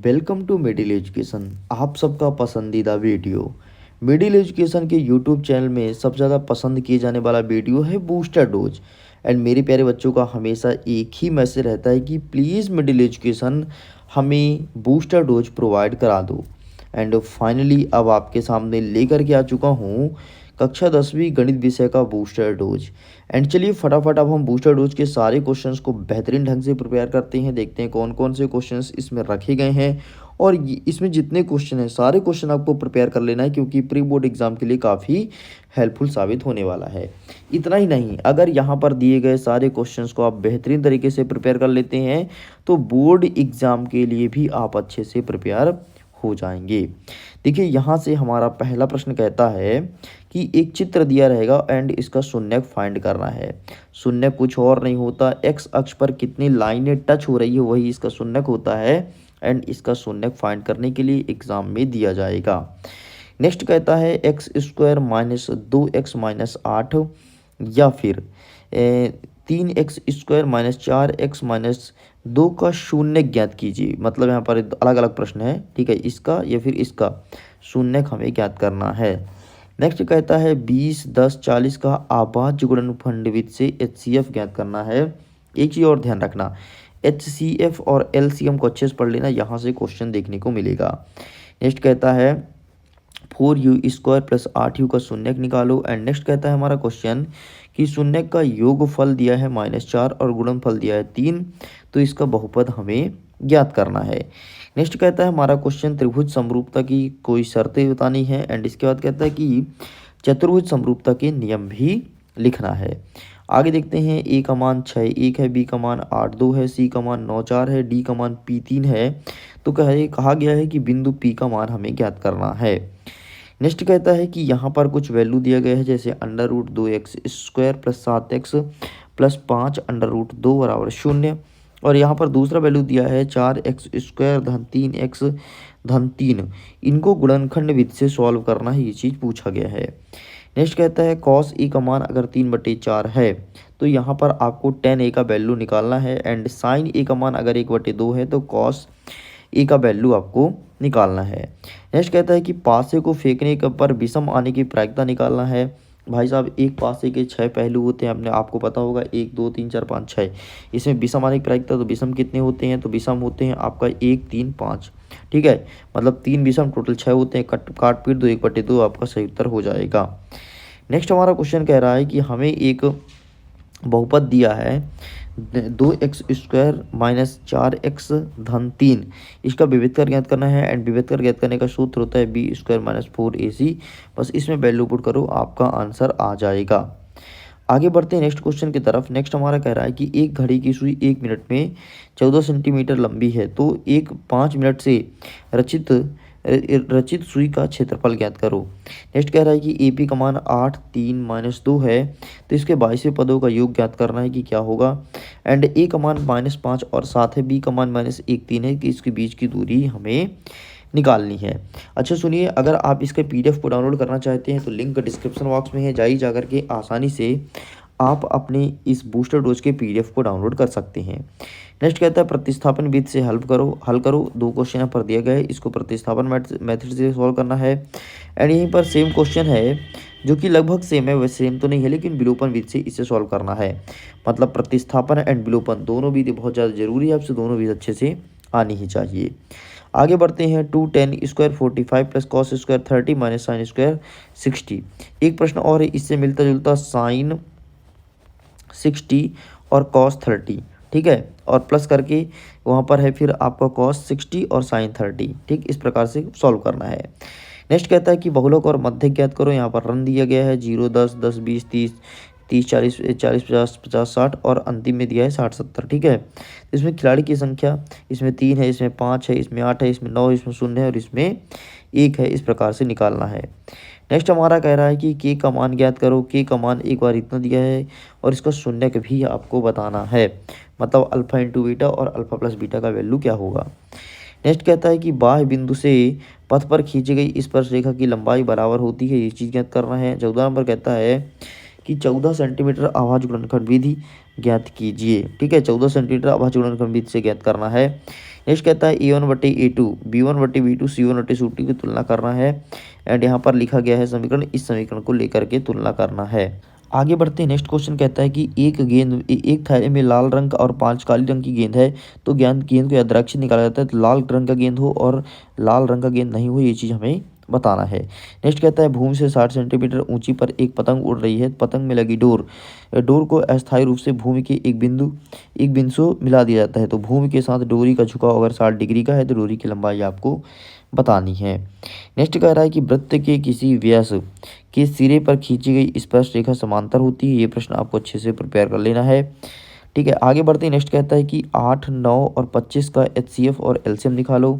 Welcome to middle education. आप सबका पसंदीदा वीडियो मिडिल एजुकेशन के यूट्यूब चैनल में सबसे ज़्यादा पसंद किए जाने वाला वीडियो है बूस्टर डोज। एंड मेरे प्यारे बच्चों का हमेशा एक ही मैसेज रहता है कि प्लीज़ मिडिल एजुकेशन हमें बूस्टर डोज प्रोवाइड करा दो। एंड फाइनली अब आपके सामने लेकर के आ चुका हूँ कक्षा 10वीं गणित विषय का बूस्टर डोज। एंड चलिए फटाफट अब हम बूस्टर डोज के सारे क्वेश्चंस को बेहतरीन ढंग से प्रिपेयर करते हैं, देखते हैं कौन कौन से क्वेश्चंस इसमें रखे गए हैं। और इसमें जितने क्वेश्चन हैं सारे क्वेश्चन आपको प्रिपेयर कर लेना है, क्योंकि प्री बोर्ड एग्जाम के लिए काफ़ी हेल्पफुल साबित होने वाला है। इतना ही नहीं, अगर यहाँ पर दिए गए सारे क्वेश्चंस को आप बेहतरीन तरीके से प्रिपेयर कर लेते हैं तो बोर्ड एग्ज़ाम के लिए भी आप अच्छे से प्रिपेयर हो जाएंगे। देखिए यहाँ से हमारा पहला प्रश्न कहता है कि एक चित्र दिया रहेगा एंड इसका शून्यक फाइंड करना है। शून्यक कुछ और नहीं होता, एक्स अक्ष पर कितनी लाइनें टच हो रही है वही इसका शून्यक होता है। एंड इसका शून्यक फाइंड करने के लिए एग्जाम में दिया जाएगा। नेक्स्ट कहता है एक्स स्क्वायर माइनस 2x-8 या फिर 3x² माइनस 4x माइनस 2 का शून्यक ज्ञात कीजिए। मतलब यहाँ पर अलग अलग प्रश्न है, ठीक है, इसका या फिर इसका शून्यक हमें ज्ञात करना है। नेक्स्ट कहता है 20, 10, 40 का अभाज्य गुणनफल से HCF ज्ञात करना है। एक चीज़ और ध्यान रखना, HCF और LCM को अच्छे से पढ़ लेना, यहाँ से क्वेश्चन देखने को मिलेगा। नेक्स्ट कहता है 4u² प्लस 8u का शून्यक निकालो। एंड नेक्स्ट कहता है हमारा क्वेश्चन कि शून्यक का योगफल दिया है -4 और गुणनफल दिया है 3, तो इसका बहुपद हमें ज्ञात करना है। नेक्स्ट कहता है हमारा क्वेश्चन त्रिभुज समरूपता की कोई शर्तें बतानी है। एंड इसके बाद कहता है कि चतुर्भुज समरूपता के नियम भी लिखना है। आगे देखते हैं, ए का मान 6(1) है, बी का मान 8(2) है, सी का मान 9(4) है, डी का मान P3 है। तो कहा गया है कि बिंदु P का मान हमें ज्ञात करना है। नेक्स्ट कहता है कि यहाँ पर कुछ वैल्यू दिया गया है, जैसे √2x² प्लस 7x प्लस 5 √2 बराबर 0। और यहाँ पर दूसरा वैल्यू दिया है 4x² धन 3x धन 3। इनको गुणनखंड विधि से सॉल्व करना है, ये चीज़ पूछा गया है। नेक्स्ट कहता है cos a का मान अगर 3/4 है तो यहाँ पर आपको tan a का वैल्यू निकालना है। एंड sin a का मान अगर 1/2 है तो cos a का वैल्यू आपको निकालना है। नेक्स्ट कहता है कि पासे को फेंकने पर विषम आने की प्रायिकता निकालना है। भाई साहब, एक पासे के 6 पहलू होते हैं, अपने आपको पता होगा, 1 2 3 4 5 6। इसमें विषम आने की प्रायिकता, तो विषम कितने होते हैं, तो विषम होते हैं आपका 1 3 5, ठीक है, मतलब 3 विषम, टोटल 6 होते हैं। काट पीट दो, 1/2 आपका सही उत्तर हो जाएगा। नेक्स्ट हमारा क्वेश्चन कह रहा है कि हमें एक बहुपद दिया है 2x² माइनस 4x धन 3, इसका विविधकर ज्ञात करना है। एंड विविधकर ज्ञात करने का सूत्र होता है b² माइनस 4ac। बस इसमें वैल्यू पुट करो, आपका आंसर आ जाएगा। आगे बढ़ते हैं नेक्स्ट क्वेश्चन की तरफ। नेक्स्ट हमारा कह रहा है कि एक घड़ी की सुई 1 मिनट में 14 सेंटीमीटर लंबी है, तो एक 5 मिनट से रचित सुई का क्षेत्रफल ज्ञात करो। नेक्स्ट कह रहा है कि AP का मान 8 3 -2 है, तो इसके 22वें पदों का योग ज्ञात करना है कि क्या होगा। एंड A का मान -5 और 7 है, B का मान -1 3 है, कि इसके बीच की दूरी हमें निकालनी है। अच्छा सुनिए, अगर आप इसके PDF को डाउनलोड करना चाहते हैं तो लिंक डिस्क्रिप्शन बॉक्स में है, जाइए जा करके आसानी से आप अपने इस बूस्टर डोज के PDF को डाउनलोड कर सकते हैं। नेक्स्ट कहता है प्रतिस्थापन विधि से हल करो। 2 क्वेश्चन यहाँ पर दिया गया है, इसको प्रतिस्थापन मेथड से सॉल्व करना है। एंड यहीं पर सेम क्वेश्चन है जो कि लगभग सेम है, वैसे सेम तो नहीं है, लेकिन विलोपन विधि से इसे सॉल्व करना है। मतलब प्रतिस्थापन एंड विलोपन दोनों विधि बहुत ज़्यादा जरूरी है, आपसे दोनों विधि अच्छे से आनी ही चाहिए। आगे बढ़ते हैं 2 tan² 45 plus cos² 30 minus sin² 60। एक प्रश्न और है इससे मिलता जुलता, sin 60 और cos 30, ठीक है, और प्लस करके वहाँ पर है फिर आपका cos 60 और sin 30, ठीक, इस प्रकार से सॉल्व करना है। नेक्स्ट कहता है कि बहुलक और मध्यक ज्ञात करो। यहाँ पर रन दिया गया है 0 10 10 20 30 30 40 40 50 50 60 और अंतिम में दिया है 60 70, ठीक है। इसमें खिलाड़ी की संख्या, इसमें 3 है, इसमें 5 है, इसमें 8 है, इसमें 9, इसमें 0 है और इसमें 1 है, इस प्रकार से निकालना है। नेक्स्ट हमारा कह रहा है कि K का मान ज्ञात करो। K का मान एक बार इतना दिया है और इसका शून्यक भी आपको बताना है, मतलब अल्फा इंटू बीटा और अल्फा प्लस बीटा का वैल्यू क्या होगा। नेक्स्ट कहता है कि बाह्य बिंदु से पथ पर खींची गई स्पर्शरेखा की लंबाई बराबर होती है, ये चीज़ ज्ञात करना है। 14 नंबर कहता है कि 14 सेंटीमीटर अभाज्य गुणनखंड विधि ज्ञात कीजिए, ठीक है, 14 सेंटीमीटर अभाज्य गुणनखंड विधि से ज्ञात करना है। नेक्स्ट कहता है A1/A2 B1/B2 C1/C2 की तुलना करना है। एंड यहाँ पर लिखा गया है समीकरण, इस समीकरण को लेकर के तुलना करना है। आगे बढ़ते हैं। नेक्स्ट क्वेश्चन कहता है कि एक थैले में लाल रंग का और 5 काली रंग की गेंद है, तो गेंद को यादृच्छिक निकाला जाता है। तो लाल रंग का गेंद हो और लाल रंग का गेंद नहीं हो, ये चीज़ हमें बताना है। नेक्स्ट कहता है भूमि से 60 सेंटीमीटर ऊंची पर एक पतंग उड़ रही है। पतंग में लगी डोर को अस्थायी रूप से भूमि के एक बिंदु से मिला दिया जाता है। तो भूमि के साथ डोरी का झुकाव अगर 60 डिग्री का है तो डोरी की लंबाई आपको बतानी है। नेक्स्ट कह रहा है कि वृत्त के किसी व्यास के सिरे पर खींची गई स्पर्श रेखा समांतर होती है। ये प्रश्न आपको अच्छे से प्रिपेयर कर लेना है। ठीक है, आगे बढ़ते हैं। नेक्स्ट कहता है कि 8, 9 और 25 का HCF और LCM निकालो।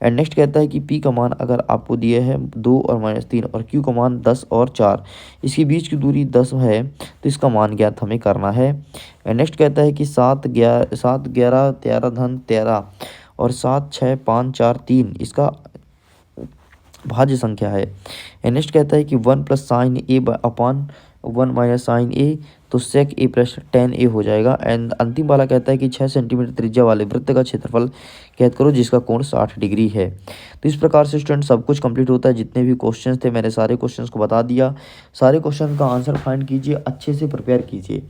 एंड नेक्स्ट कहता है कि P का मान अगर आपको दिया है 2 और -3 और Q का मान 10 और 4, इसके बीच की दूरी 10 है, तो इसका मान ज्ञात हमें करना है। एंड नेक्स्ट कहता है कि 7, 11, 13 धन 13 और 7, 6, 5, 4, 3 इसका भाज्य संख्या है। नेक्स्ट कहता है कि 1 + sin A upon 1 - sin A, तो sec A + tan A हो जाएगा। एंड अंतिम वाला कहता है कि 6 सेंटीमीटर त्रिज्या वाले वृत्त का क्षेत्रफल ज्ञात करो जिसका कोण 60 डिग्री है। तो इस प्रकार से स्टूडेंट सब कुछ कंप्लीट होता है। जितने भी क्वेश्चंस थे मैंने सारे क्वेश्चंस को बता दिया। सारे क्वेश्चन का आंसर फाइंड कीजिए, अच्छे से प्रिपेयर कीजिए।